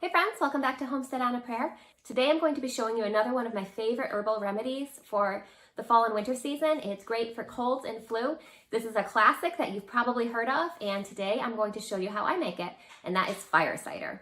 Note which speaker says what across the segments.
Speaker 1: Hey friends, welcome back to Homestead on a Prayer. Today I'm going to be showing you another one of my favorite herbal remedies for the fall and winter season. It's great for colds and flu. This is a classic that you've probably heard of, and today I'm going to show you how I make it, and that is fire cider.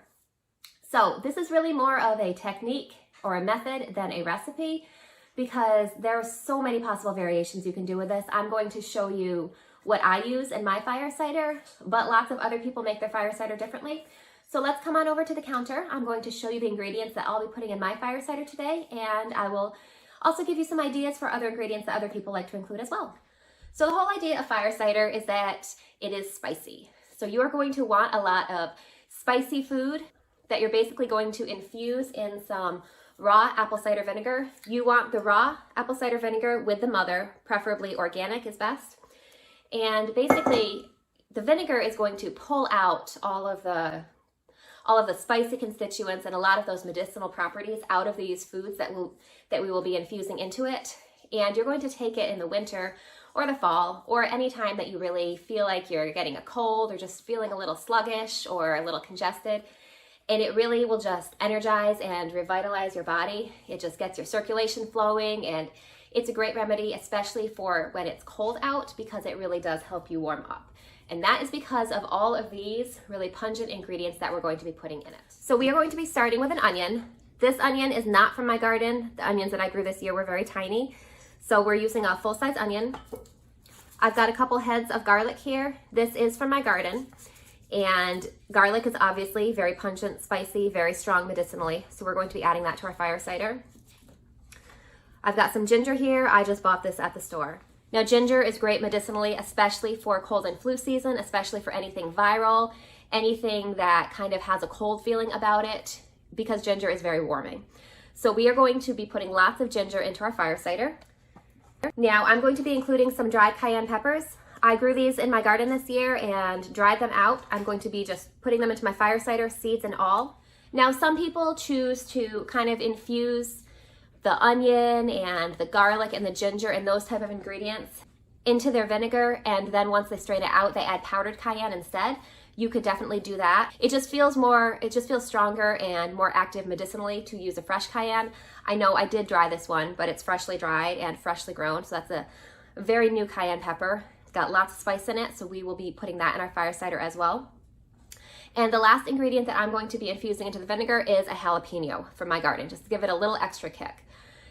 Speaker 1: So this is really more of a technique or a method than a recipe because there are so many possible variations you can do with this. I'm going to show you what I use in my fire cider, but lots of other people make their fire cider differently. So let's come on over to the counter. I'm going to show you the ingredients that I'll be putting in my fire cider today, and I will also give you some ideas for other ingredients that other people like to include as well. So the whole idea of fire cider is that it is spicy. So you are going to want a lot of spicy food that you're basically going to infuse in some raw apple cider vinegar. You want the raw apple cider vinegar with the mother, preferably organic is best. And basically the vinegar is going to pull out all of the spicy constituents and a lot of those medicinal properties out of these foods that we will be infusing into it. And you're going to take it in the winter or the fall or any time that you really feel like you're getting a cold or just feeling a little sluggish or a little congested. And it really will just energize and revitalize your body. It just gets your circulation flowing, and it's a great remedy, especially for when it's cold out, because it really does help you warm up. And that is because of all of these really pungent ingredients that we're going to be putting in it. So we are going to be starting with an onion. This onion is not from my garden. The onions that I grew this year were very tiny. So we're using a full-size onion. I've got a couple heads of garlic here. This is from my garden. And garlic is obviously very pungent, spicy, very strong medicinally. So we're going to be adding that to our fire cider. I've got some ginger here. I just bought this at the store. Now, ginger is great medicinally, especially for cold and flu season, especially for anything viral, anything that kind of has a cold feeling about it, because ginger is very warming. So we are going to be putting lots of ginger into our fire cider. Now, I'm going to be including some dried cayenne peppers. I grew these in my garden this year and dried them out. I'm going to be just putting them into my fire cider, seeds and all. Now, some people choose to kind of infuse the onion and the garlic and the ginger and those type of ingredients into their vinegar, and then once they strain it out, they add powdered cayenne instead. You could definitely do that. It just feels stronger and more active medicinally to use a fresh cayenne. I know I did dry this one, but it's freshly dried and freshly grown, so that's a very new cayenne pepper. It's got lots of spice in it, so we will be putting that in our fire cider as well. And the last ingredient that I'm going to be infusing into the vinegar is a jalapeno from my garden, just to give it a little extra kick.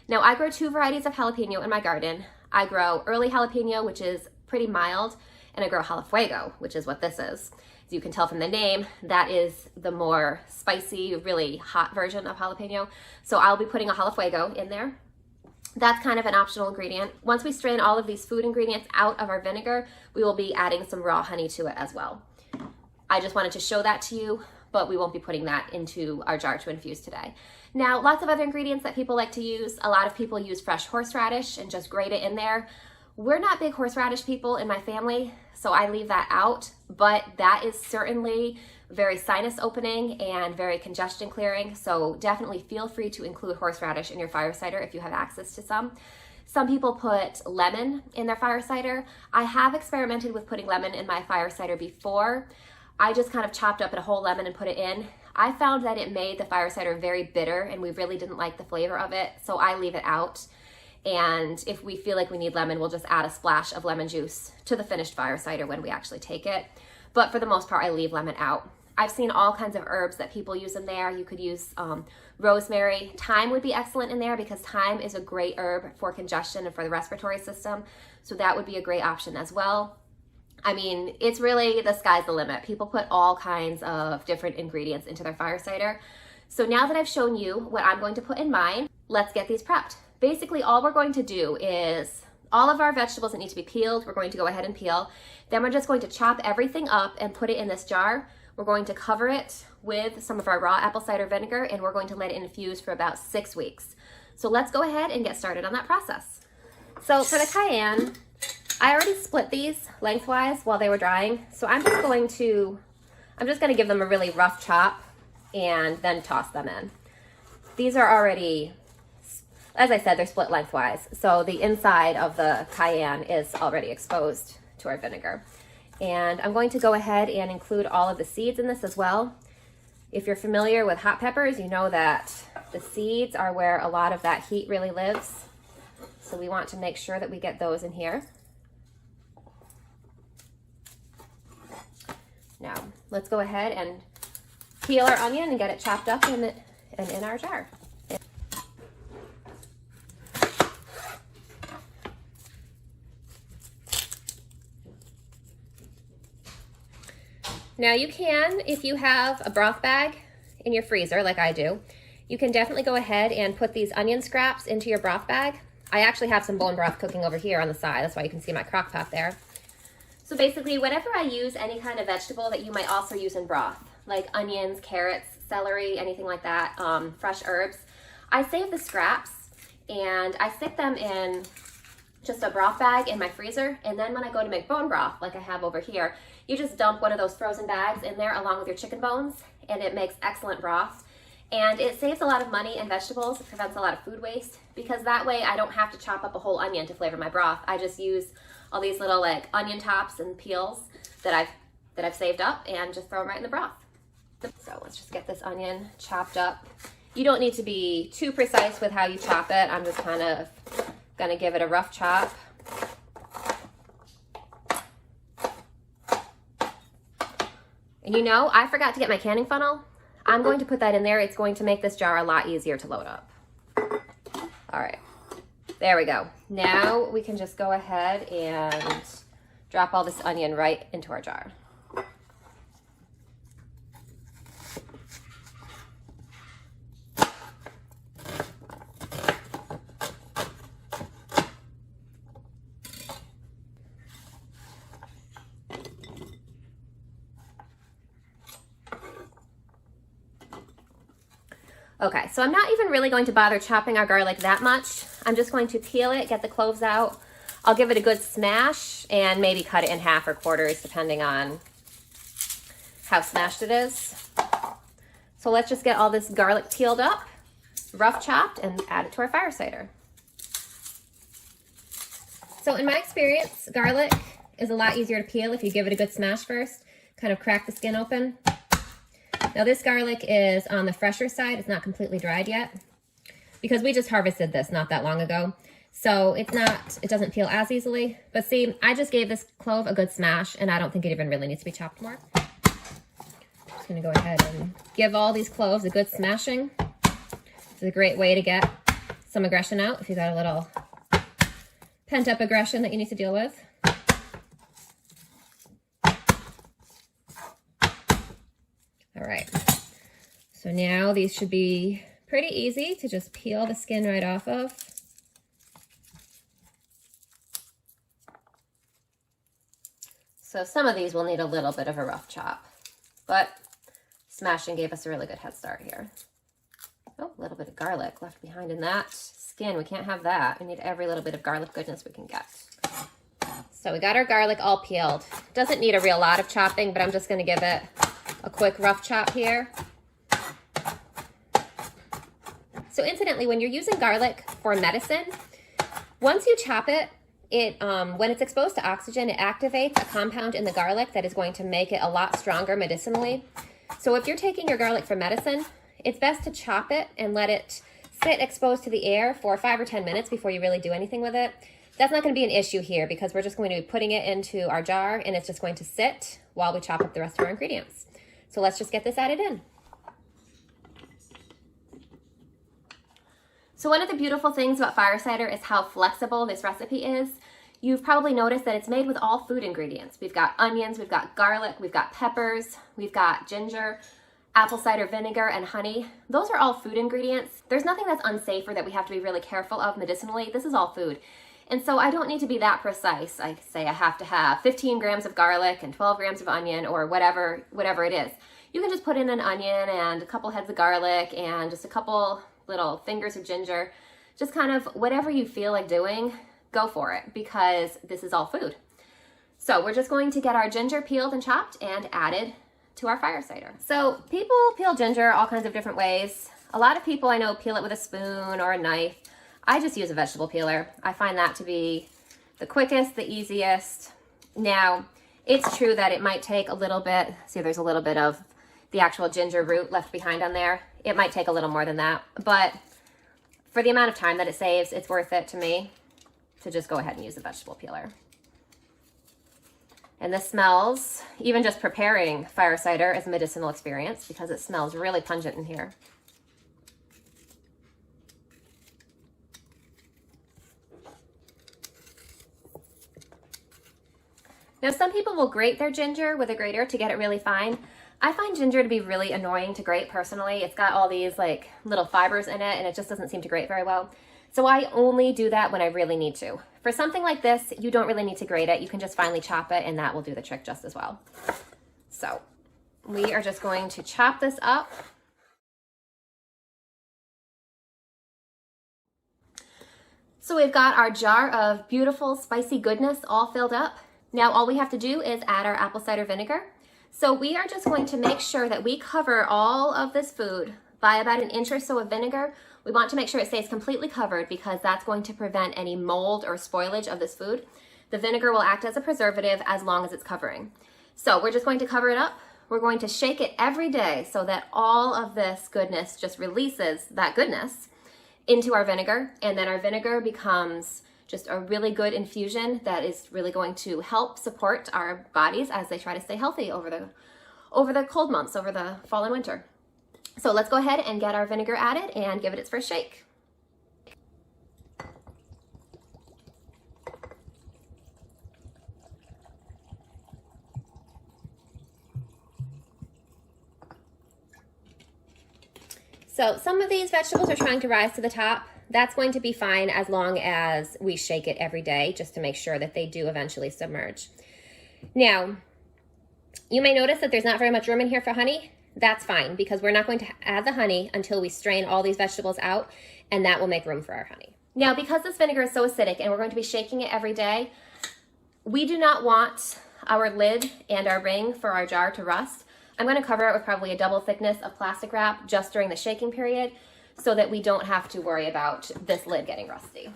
Speaker 1: Now, I grow two varieties of jalapeno in my garden. I grow early jalapeno, which is pretty mild, and I grow jalafuego, which is what this is. As you can tell from the name, that is the more spicy, really hot version of jalapeno. So I'll be putting a jalafuego in there. That's kind of an optional ingredient. Once we strain all of these food ingredients out of our vinegar, we will be adding some raw honey to it as well. I just wanted to show that to you, but we won't be putting that into our jar to infuse today. Now, lots of other ingredients that people like to use. A lot of people use fresh horseradish and just grate it in there. We're not big horseradish people in my family, so I leave that out, but that is certainly very sinus opening and very congestion clearing, so definitely feel free to include horseradish in your fire cider if you have access to some. Some people put lemon in their fire cider. I have experimented with putting lemon in my fire cider before. I just kind of chopped up a whole lemon and put it in. I found that it made the fire cider very bitter, and we really didn't like the flavor of it, so I leave it out. And if we feel like we need lemon, we'll just add a splash of lemon juice to the finished fire cider when we actually take it. But for the most part, I leave lemon out. I've seen all kinds of herbs that people use in there. You could use rosemary. Thyme would be excellent in there because thyme is a great herb for congestion and for the respiratory system, so that would be a great option as well. I mean, it's really the sky's the limit. People put all kinds of different ingredients into their fire cider. So now that I've shown you what I'm going to put in mine, let's get these prepped. Basically, all we're going to do is all of our vegetables that need to be peeled, we're going to go ahead and peel. Then we're just going to chop everything up and put it in this jar. We're going to cover it with some of our raw apple cider vinegar, and we're going to let it infuse for about 6 weeks. So let's go ahead and get started on that process. So for the cayenne, I already split these lengthwise while they were drying, so I'm just going to give them a really rough chop and then toss them in. These are already, as I said, they're split lengthwise, so the inside of the cayenne is already exposed to our vinegar. And I'm going to go ahead and include all of the seeds in this as well. If you're familiar with hot peppers, you know that the seeds are where a lot of that heat really lives. So we want to make sure that we get those in here. Now, let's go ahead and peel our onion and get it chopped up in our jar. Now you can, if you have a broth bag in your freezer like I do, you can definitely go ahead and put these onion scraps into your broth bag. I actually have some bone broth cooking over here on the side. That's why you can see my crock pot there. So basically, whenever I use any kind of vegetable that you might also use in broth, like onions, carrots, celery, anything like that, fresh herbs, I save the scraps and I stick them in just a broth bag in my freezer. And then when I go to make bone broth, like I have over here, you just dump one of those frozen bags in there along with your chicken bones, and it makes excellent broth. And it saves a lot of money and vegetables. It prevents a lot of food waste, because that way I don't have to chop up a whole onion to flavor my broth. I just use all these little like onion tops and peels that I've saved up and just throw them right in the broth. So let's just get this onion chopped up. You don't need to be too precise with how you chop it. I'm just kind of gonna give it a rough chop. And you know, I forgot to get my canning funnel. I'm going to put that in there. It's going to make this jar a lot easier to load up. All right, there we go. Now we can just go ahead and drop all this onion right into our jar. Okay, so I'm not even really going to bother chopping our garlic that much. I'm just going to peel it, get the cloves out. I'll give it a good smash and maybe cut it in half or quarters depending on how smashed it is. So let's just get all this garlic peeled up, rough chopped, and add it to our fire cider. So in my experience, garlic is a lot easier to peel if you give it a good smash first, kind of crack the skin open. Now this garlic is on the fresher side. It's not completely dried yet because we just harvested this not that long ago. So it doesn't peel as easily. But see, I just gave this clove a good smash and I don't think it even really needs to be chopped more. I'm just gonna go ahead and give all these cloves a good smashing. It's a great way to get some aggression out if you've got a little pent up aggression that you need to deal with. All right, so now these should be pretty easy to just peel the skin right off of. So some of these will need a little bit of a rough chop, but smashing gave us a really good head start here. Oh, a little bit of garlic left behind in that skin. We can't have that. We need every little bit of garlic goodness we can get. So we got our garlic all peeled. Doesn't need a real lot of chopping, but I'm just gonna give it a quick rough chop here. So incidentally, when you're using garlic for medicine, once you chop it, when it's exposed to oxygen, it activates a compound in the garlic that is going to make it a lot stronger medicinally. So if you're taking your garlic for medicine, it's best to chop it and let it sit exposed to the air for 5 or 10 minutes before you really do anything with it. That's not going to be an issue here because we're just going to be putting it into our jar and it's just going to sit while we chop up the rest of our ingredients. So let's just get this added in. So one of the beautiful things about fire cider is how flexible this recipe is. You've probably noticed that it's made with all food ingredients. We've got onions, we've got garlic, we've got peppers, we've got ginger, apple cider vinegar, and honey. Those are all food ingredients. There's nothing that's unsafe or that we have to be really careful of medicinally. This is all food. And so I don't need to be that precise. I say I have to have 15 grams of garlic and 12 grams of onion or whatever it is. You can just put in an onion and a couple heads of garlic and just a couple little fingers of ginger. Just kind of whatever you feel like doing, go for it because this is all food. So we're just going to get our ginger peeled and chopped and added to our fire cider. So people peel ginger all kinds of different ways. A lot of people I know peel it with a spoon or a knife. I just use a vegetable peeler. I find that to be the quickest, the easiest. Now, it's true that it might take a little bit, see there's a little bit of the actual ginger root left behind on there. It might take a little more than that, but for the amount of time that it saves, it's worth it to me to just go ahead and use the vegetable peeler. And this smells, even just preparing fire cider is a medicinal experience because it smells really pungent in here. Now, some people will grate their ginger with a grater to get it really fine. I find ginger to be really annoying to grate personally. It's got all these like little fibers in it and it just doesn't seem to grate very well. So I only do that when I really need to. For something like this, you don't really need to grate it. You can just finely chop it and that will do the trick just as well. So we are just going to chop this up. So we've got our jar of beautiful spicy goodness all filled up. Now all we have to do is add our apple cider vinegar. So we are just going to make sure that we cover all of this food by about an inch or so of vinegar. We want to make sure it stays completely covered because that's going to prevent any mold or spoilage of this food. The vinegar will act as a preservative as long as it's covering. So we're just going to cover it up. We're going to shake it every day so that all of this goodness just releases that goodness into our vinegar, and then our vinegar becomes just a really good infusion that is really going to help support our bodies as they try to stay healthy over the cold months, over the fall and winter. So let's go ahead and get our vinegar added and give it its first shake. So some of these vegetables are trying to rise to the top. That's going to be fine as long as we shake it every day just to make sure that they do eventually submerge. Now, you may notice that there's not very much room in here for honey. That's fine because we're not going to add the honey until we strain all these vegetables out, and that will make room for our honey. Now, because this vinegar is so acidic and we're going to be shaking it every day, we do not want our lid and our ring for our jar to rust. I'm going to cover it with probably a double thickness of plastic wrap just during the shaking period so that we don't have to worry about this lid getting rusty.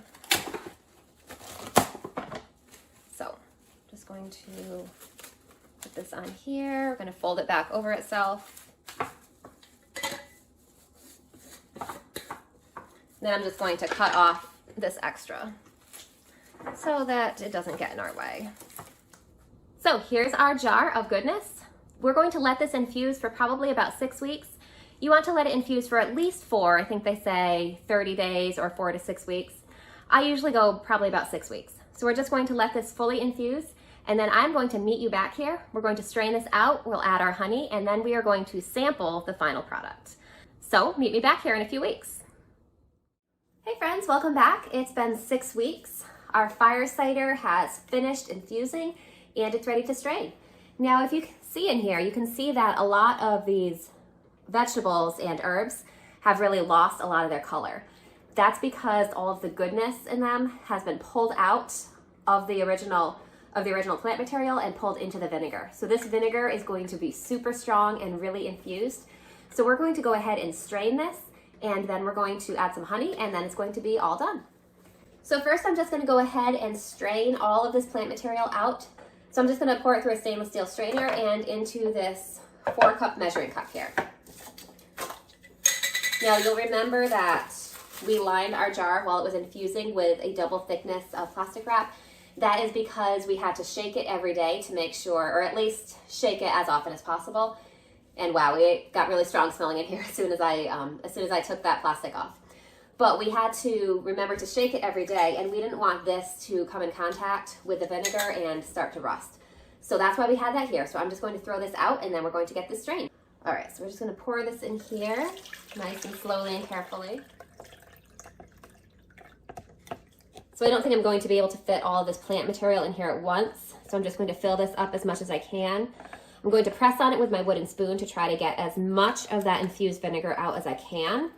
Speaker 1: So, just going to put this on here. We're going to fold it back over itself. Then I'm just going to cut off this extra so that it doesn't get in our way. So here's our jar of goodness. We're going to let this infuse for probably about 6 weeks. You want to let it infuse for at least 4. I think they say 30 days or 4 to 6 weeks. I usually go probably about 6 weeks. So we're just going to let this fully infuse, and then I'm going to meet you back here. We're going to strain this out, we'll add our honey, and then we are going to sample the final product. So meet me back here in a few weeks. Hey friends, welcome back. It's been 6 weeks. Our fire cider has finished infusing and it's ready to strain. Now if you can see in here, you can see that a lot of these vegetables and herbs have really lost a lot of their color. That's because all of the goodness in them has been pulled out of the original plant material and pulled into the vinegar. So this vinegar is going to be super strong and really infused. So we're going to go ahead and strain this, and then we're going to add some honey, and then it's going to be all done. So first I'm just going to go ahead and strain all of this plant material out. So I'm just going to pour it through a stainless steel strainer and into this 4-cup measuring cup here. Now you'll remember that we lined our jar while it was infusing with a double thickness of plastic wrap. That is because we had to shake it every day to make sure, or at least shake it as often as possible. And wow, it got really strong smelling in here as soon as I took that plastic off. But we had to remember to shake it every day, and we didn't want this to come in contact with the vinegar and start to rust. So that's why we had that here. So I'm just going to throw this out, and then we're going to get this strained. All right, so we're just going to pour this in here, nice and slowly and carefully. So I don't think I'm going to be able to fit all of this plant material in here at once. So I'm just going to fill this up as much as I can. I'm going to press on it with my wooden spoon to try to get as much of that infused vinegar out as I can.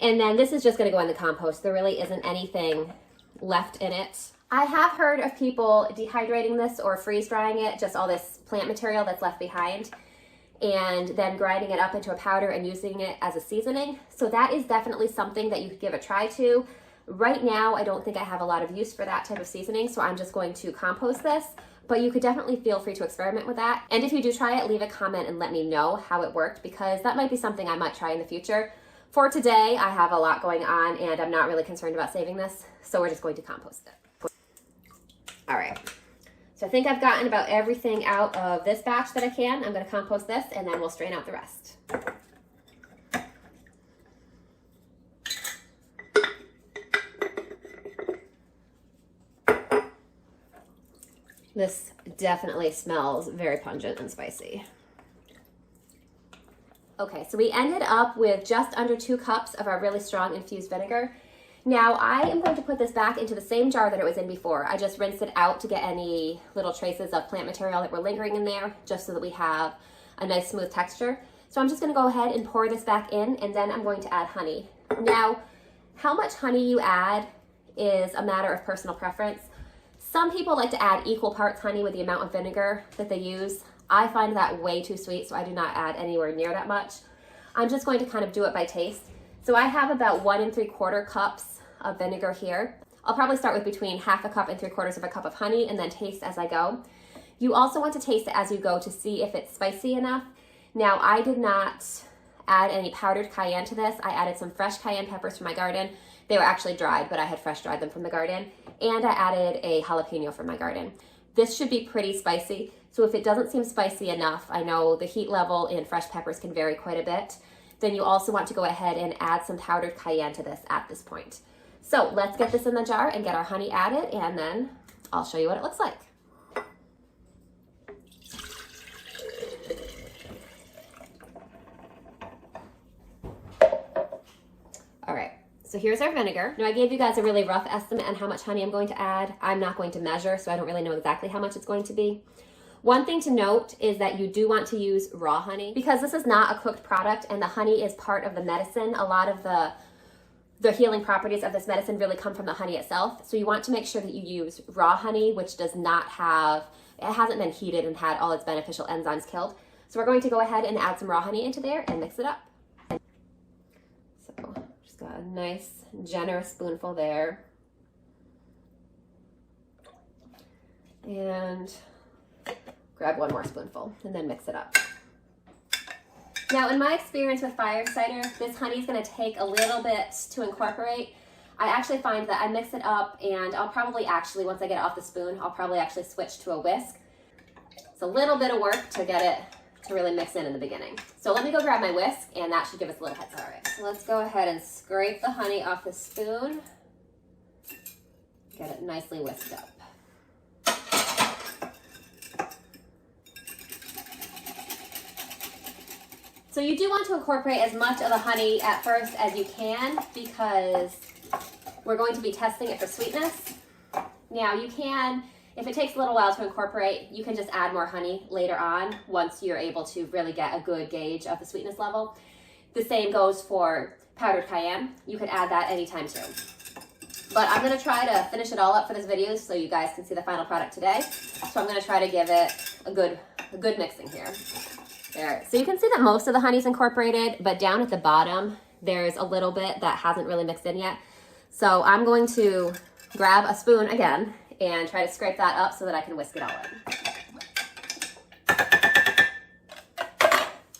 Speaker 1: And then this is just going to go in the compost. There really isn't anything left in it. I have heard of people dehydrating this or freeze drying it, just all this plant material that's left behind, and then grinding it up into a powder and using it as a seasoning. So that is definitely something that you could give a try to. Right now, I don't think I have a lot of use for that type of seasoning, so I'm just going to compost this. but you could definitely feel free to experiment with that. And if you do try it, leave a comment and let me know how it worked, because that might be something I might try in the future. For today, I have a lot going on and I'm not really concerned about saving this, so we're just going to compost it. All right, so I think I've gotten about everything out of this batch that I can. I'm gonna compost this and then we'll strain out the rest. This definitely smells very pungent and spicy. Okay, so we ended up with just under 2 cups of our really strong infused vinegar. Now I am going to put this back into the same jar that it was in before. I just rinsed it out to get any little traces of plant material that were lingering in there, just so that we have a nice smooth texture. So I'm just gonna go ahead and pour this back in, and then I'm going to add honey. Now, how much honey you add is a matter of personal preference. Some people like to add equal parts honey with the amount of vinegar that they use. I find that way too sweet, so I do not add anywhere near that much. I'm just going to kind of do it by taste. So I have about 1 3/4 cups of vinegar here. I'll probably start with between 1/2 cup and 3/4 cup of honey and then taste as I go. You also want to taste it as you go to see if it's spicy enough. Now, I did not add any powdered cayenne to this. I added some fresh cayenne peppers from my garden. They were actually dried, but I had fresh dried them from the garden. And I added a jalapeno from my garden. This should be pretty spicy. So if it doesn't seem spicy enough, I know the heat level in fresh peppers can vary quite a bit, then you also want to go ahead and add some powdered cayenne to this at this point. So let's get this in the jar and get our honey added, and then I'll show you what it looks like. All right. So here's our vinegar. Now I gave you guys a really rough estimate on how much honey I'm going to add. I'm not going to measure, so I don't really know exactly how much it's going to be. One thing to note is that you do want to use raw honey, because this is not a cooked product and the honey is part of the medicine. A lot of the healing properties of this medicine really come from the honey itself. So you want to make sure that you use raw honey, which does not have, it hasn't been heated and had all its beneficial enzymes killed. So we're going to go ahead and add some raw honey into there and mix it up. So just got a nice generous spoonful there. And grab 1 more spoonful and then mix it up. Now, in my experience with fire cider, this honey is going to take a little bit to incorporate. I actually find that I mix it up, and I'll probably actually, once I get it off the spoon, I'll probably actually switch to a whisk. It's a little bit of work to get it to really mix in the beginning. So let me go grab my whisk, and that should give us a little head start. All right, so let's go ahead and scrape the honey off the spoon. Get it nicely whisked up. So you do want to incorporate as much of the honey at first as you can, because we're going to be testing it for sweetness. Now you can, if it takes a little while to incorporate, you can just add more honey later on once you're able to really get a good gauge of the sweetness level. The same goes for powdered cayenne. You could add that anytime too. But I'm gonna try to finish it all up for this video so you guys can see the final product today. So I'm gonna try to give it a good mixing here. There. So you can see that most of the honey's incorporated, but down at the bottom, there's a little bit that hasn't really mixed in yet. So I'm going to grab a spoon again and try to scrape that up so that I can whisk it all in.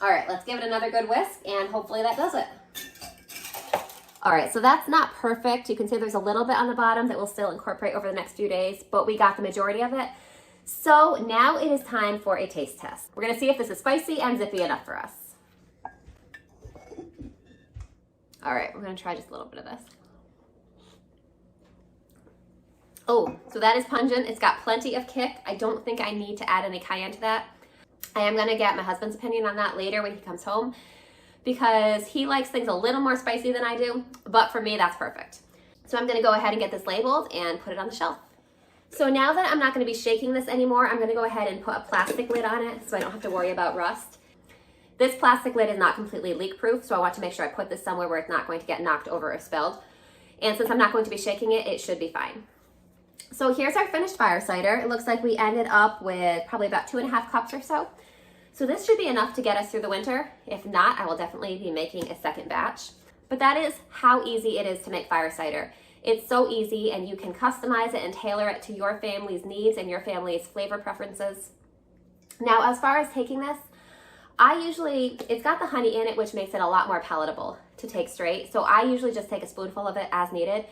Speaker 1: All right, let's give it another good whisk, and hopefully that does it. All right, so that's not perfect. You can see there's a little bit on the bottom that will still incorporate over the next few days, but we got the majority of it. So now it is time for a taste test. We're gonna see if this is spicy and zippy enough for us. All right, we're gonna try just a little bit of this. Oh, so that is pungent. It's got plenty of kick. I don't think I need to add any cayenne to that. I am gonna get my husband's opinion on that later when he comes home, because he likes things a little more spicy than I do, but for me, that's perfect. So I'm gonna go ahead and get this labeled and put it on the shelf. So now that I'm not gonna be shaking this anymore, I'm gonna go ahead and put a plastic lid on it so I don't have to worry about rust. This plastic lid is not completely leak proof, so I want to make sure I put this somewhere where it's not going to get knocked over or spilled. And since I'm not going to be shaking it, it should be fine. So here's our finished fire cider. It looks like we ended up with probably about 2.5 cups or so. So this should be enough to get us through the winter. If not, I will definitely be making a second batch. But that is how easy it is to make fire cider. It's so easy, and you can customize it and tailor it to your family's needs and your family's flavor preferences. Now, as far as taking this, it's got the honey in it, which makes it a lot more palatable to take straight. So I usually just take a spoonful of it as needed.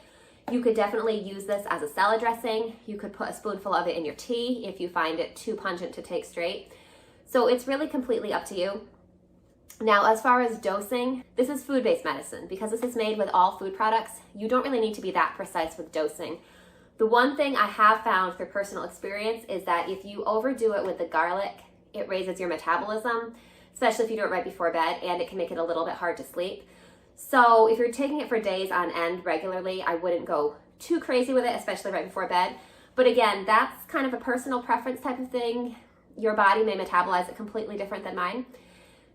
Speaker 1: You could definitely use this as a salad dressing. You could put a spoonful of it in your tea if you find it too pungent to take straight. So it's really completely up to you. Now, as far as dosing, this is food-based medicine. Because this is made with all food products, you don't really need to be that precise with dosing. The one thing I have found through personal experience is that if you overdo it with the garlic, it raises your metabolism, especially if you do it right before bed, and it can make it a little bit hard to sleep. So if you're taking it for days on end regularly, I wouldn't go too crazy with it, especially right before bed. But again, that's kind of a personal preference type of thing. Your body may metabolize it completely different than mine.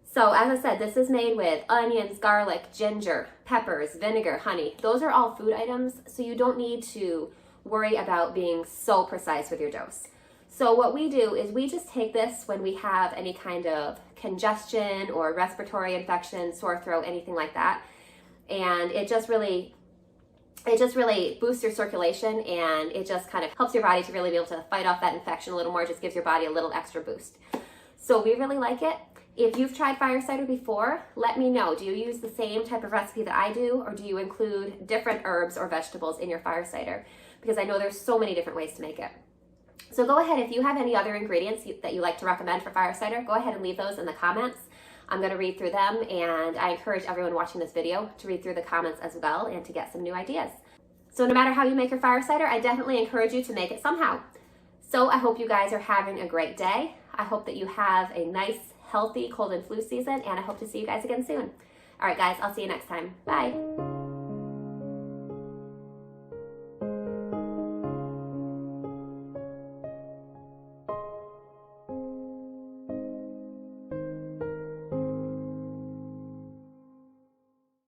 Speaker 1: So as I said, this is made with onions, garlic, ginger, peppers, vinegar, honey. Those are all food items, so you don't need to worry about being so precise with your dose. So what we do is we just take this when we have any kind of congestion or respiratory infection, sore throat, anything like that. And it just really boosts your circulation, and it just kind of helps your body to really be able to fight off that infection a little more. It just gives your body a little extra boost. So we really like it. If you've tried fire cider before, let me know. Do you use the same type of recipe that I do, or do you include different herbs or vegetables in your fire cider? Because I know there's so many different ways to make it. So go ahead, if you have any other ingredients that you like to recommend for fire cider, go ahead and leave those in the comments. I'm going to read through them, and I encourage everyone watching this video to read through the comments as well and to get some new ideas. So no matter how you make your fire cider, I definitely encourage you to make it somehow. So I hope you guys are having a great day. I hope that you have a nice, healthy cold and flu season, and I hope to see you guys again soon. All right, guys, I'll see you next time. Bye.